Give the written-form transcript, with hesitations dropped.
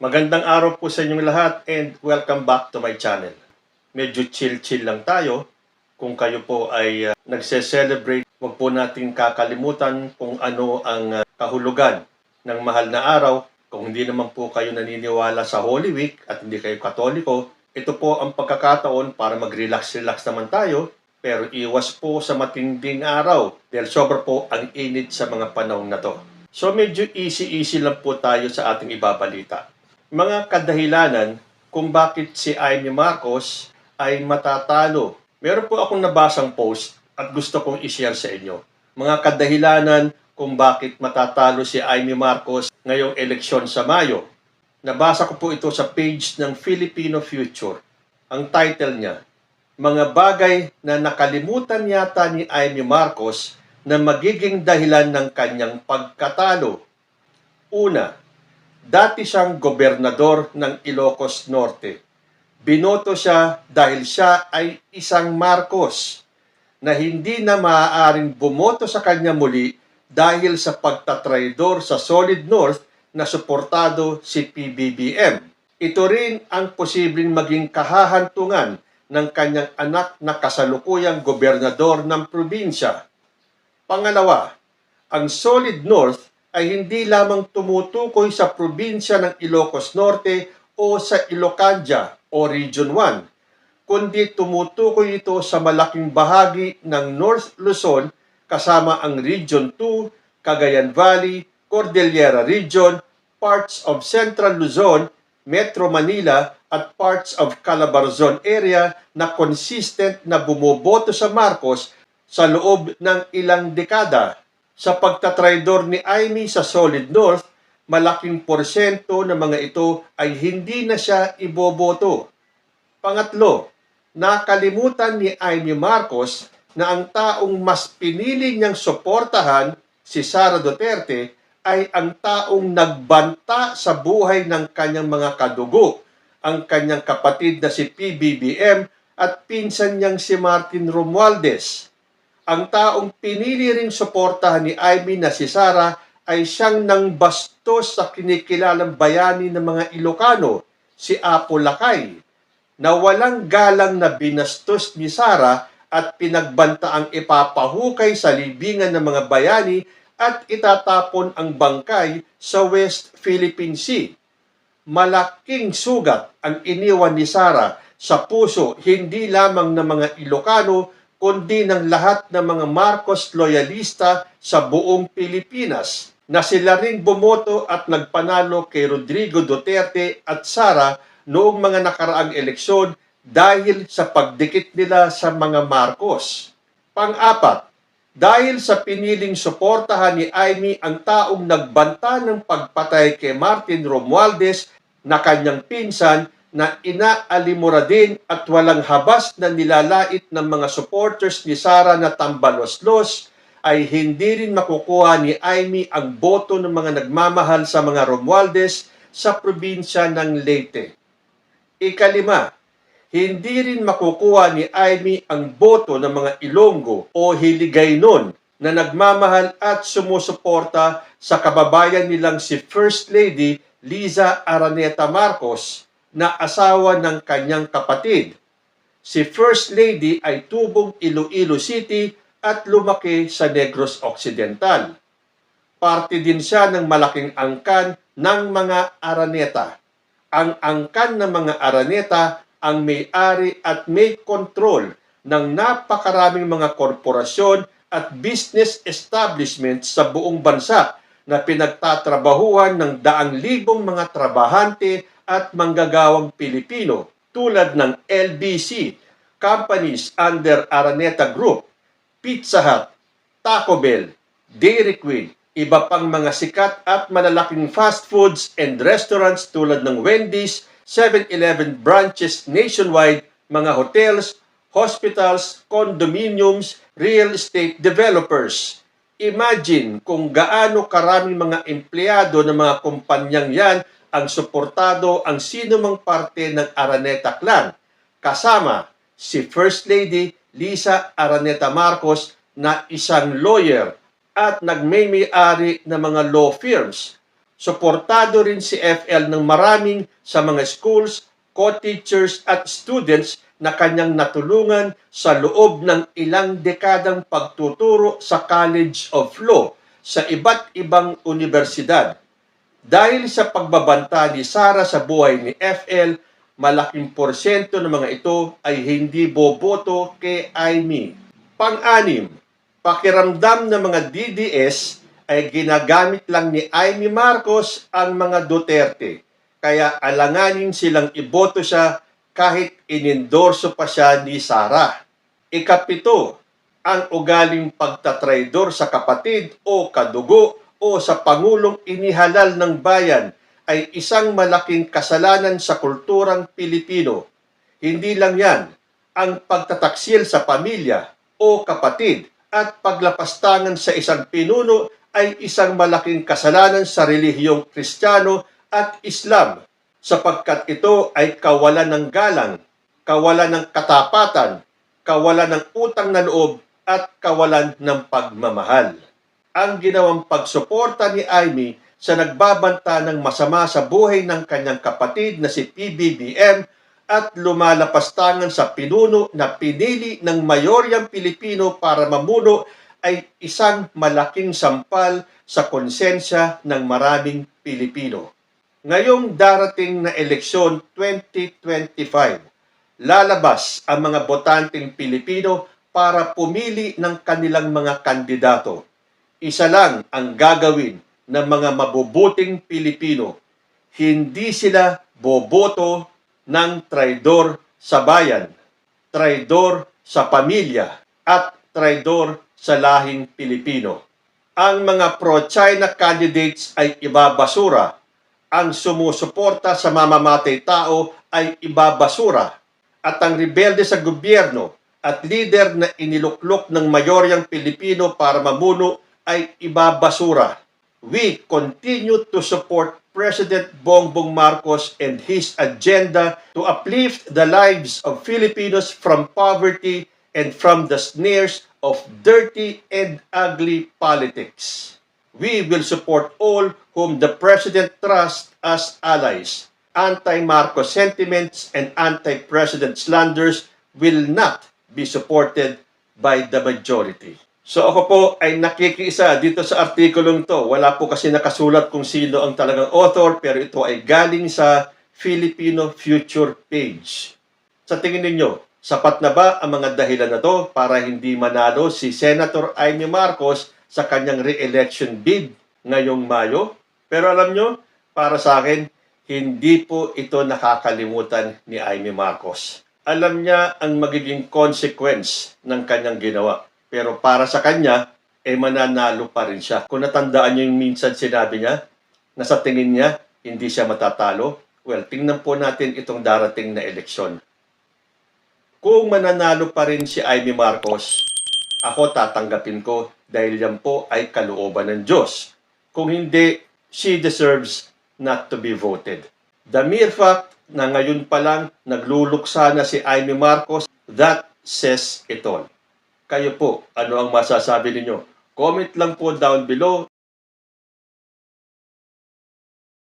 Magandang araw po sa inyong lahat and welcome back to my channel. Medyo chill-chill lang tayo. Kung kayo po ay nagse-celebrate, huwag po natin kakalimutan kung ano ang kahulugan ng mahal na araw. Kung hindi naman po kayo naniniwala sa Holy Week at hindi kayo Katoliko, ito po ang pagkakataon para mag-relax-relax naman tayo. Pero iwas po sa matinding araw dahil sobra po ang init sa mga panahon na to. So medyo easy-easy lang po tayo sa ating ibabalita. Mga kadahilanan kung bakit si Amy Marcos ay matatalo. Meron po akong nabasang post at gusto kong i-share sa inyo. Mga kadahilanan kung bakit matatalo si Amy Marcos ngayong eleksyon sa Mayo. Nabasa ko po ito sa page ng Filipino Future. Ang title niya, Mga bagay na nakalimutan yata ni Amy Marcos na magiging dahilan ng kanyang pagkatalo. Una, dati siyang gobernador ng Ilocos Norte. Binoto siya dahil siya ay isang Marcos na hindi na maaaring bumoto sa kanya muli dahil sa pagtatraidor sa Solid North na suportado si PBBM. Ito rin ang posibleng maging kahahantungan ng kanyang anak na kasalukuyang gobernador ng probinsya. Pangalawa, ang Solid North ay hindi lamang tumutukoy sa probinsya ng Ilocos Norte o sa Ilocanja o Region 1, kundi tumutukoy ito sa malaking bahagi ng North Luzon kasama ang Region 2, Cagayan Valley, Cordillera Region, parts of Central Luzon, Metro Manila at parts of Calabarzon area na consistent na bumoboto sa Marcos sa loob ng ilang dekada. Sa pagtatraidor ni Amy sa Solid North, malaking porsyento ng mga ito ay hindi na siya iboboto. Pangatlo, nakalimutan ni Amy Marcos na ang taong mas pinili niyang suportahan, si Sara Duterte, ay ang taong nagbanta sa buhay ng kanyang mga kadugo, ang kanyang kapatid na si PBBM at pinsan niyang si Martin Romualdez. Ang taong pinili ring suportahan ni Amy na si Sara ay siyang nangbastos sa kinikilalang bayani ng mga Ilocano, si Apo Lakay, na walang galang na binastos ni Sara at pinagbanta ang ipapahukay sa libingan ng mga bayani at itatapon ang bangkay sa West Philippine Sea. Malaking sugat ang iniwan ni Sara sa puso hindi lamang ng mga Ilocano kundi ng lahat ng mga Marcos loyalista sa buong Pilipinas na sila ring bumoto at nagpanalo kay Rodrigo Duterte at Sara noong mga nakaraang eleksyon dahil sa pagdikit nila sa mga Marcos. Pang-apat, dahil sa piniling suportahan ni Amy ang taong nagbanta ng pagpatay kay Martin Romualdez na kanyang pinsan na inaalimura din at walang habas na nilalait ng mga supporters ni Sara na tambaloslos, ay hindi rin makukuha ni Amy ang boto ng mga nagmamahal sa mga Romualdez sa probinsya ng Leyte. Ikalima, hindi rin makukuha ni Amy ang boto ng mga Ilonggo o Hiligaynon na nagmamahal at sumusuporta sa kababayan nilang si First Lady Liza Araneta Marcos na asawa ng kanyang kapatid. Si First Lady ay tubong Iloilo City at lumaki sa Negros Occidental. Parte din siya ng malaking angkan ng mga Araneta. Ang angkan ng mga Araneta ang may-ari at may kontrol ng napakaraming mga korporasyon at business establishments sa buong bansa na pinagtatrabahuhan ng daang-libong mga trabahante at manggagawang Pilipino tulad ng LBC, companies under Araneta Group, Pizza Hut, Taco Bell, Dairy Queen, iba pang mga sikat at malalaking fast foods and restaurants tulad ng Wendy's, 7-Eleven branches nationwide, mga hotels, hospitals, condominiums, real estate developers. Imagine kung gaano karaming mga empleyado ng mga kumpanyang yan ang suportado ang sinumang parte ng Araneta clan, kasama si First Lady Liza Araneta Marcos na isang lawyer at nagmay-ari ng mga law firms. Suportado rin si FL ng maraming sa mga schools, co-teachers at students na kanyang natulungan sa loob ng ilang dekadang pagtuturo sa College of Law sa iba't ibang universidad. Dahil sa pagbabanta ni Sara sa buhay ni FL, malaking porsyento ng mga ito ay hindi boboto kay Amy. Pang-anim, pakiramdam ng mga DDS ay ginagamit lang ni Amy Marcos ang mga Duterte. Kaya alanganin silang iboto siya kahit inendorso pa siya ni Sara. Ikapito, ang ugaling pagtatraidor sa kapatid o kadugo o sa Pangulong inihalal ng bayan ay isang malaking kasalanan sa kulturang Pilipino. Hindi lang yan, ang pagtataksil sa pamilya o kapatid at paglapastangan sa isang pinuno ay isang malaking kasalanan sa relihiyong Kristiyano at Islam sapagkat ito ay kawalan ng galang, kawalan ng katapatan, kawalan ng utang na loob at kawalan ng pagmamahal. Ang ginawang pagsuporta ni Amy sa nagbabanta ng masama sa buhay ng kanyang kapatid na si PBBM at lumalapastangan sa pinuno na pinili ng mayoryang Pilipino para mamuno ay isang malaking sampal sa konsensya ng maraming Pilipino. Ngayong darating na eleksyon 2025, lalabas ang mga botanteng Pilipino para pumili ng kanilang mga kandidato. Isa lang ang gagawin ng mga mabubuting Pilipino. Hindi sila boboto ng traidor sa bayan, traidor sa pamilya, at traidor sa lahing Pilipino. Ang mga pro-China candidates ay ibabasura. Ang sumusuporta sa mamamatay tao ay ibabasura. At ang rebelde sa gobyerno at leader na iniluklok ng mayoryang Pilipino para mamuno ay ibabasura. We continue to support President Bongbong Marcos and his agenda to uplift the lives of Filipinos from poverty and from the snares of dirty and ugly politics. We will support all whom the President trusts as allies. Anti-Marcos sentiments and anti-President slanders will not be supported by the majority. So ako po ay nakikiisa dito sa artikulong to. Wala po kasi nakasulat kung sino ang talagang author, pero ito ay galing sa Filipino Future page. Sa tingin ninyo, sapat na ba ang mga dahilan na to para hindi manalo si Senator Amy Marcos sa kanyang re-election bid ngayong Mayo? Pero alam nyo, para sa akin, hindi po ito nakakalimutan ni Amy Marcos. Alam niya ang magiging consequence ng kanyang ginawa. Pero para sa kanya, mananalo pa rin siya. Kung natandaan niyo yung minsan sinabi niya, na sa tingin niya, hindi siya matatalo, well, tingnan po natin itong darating na eleksyon. Kung mananalo pa rin si Amy Marcos, ako tatanggapin ko dahil yan po ay kalooban ng Diyos. Kung hindi, she deserves not to be voted. The mere fact na ngayon pa lang nagluluksa na si Amy Marcos, that says it all. Kayo po, ano ang masasabi ninyo? Comment lang po down below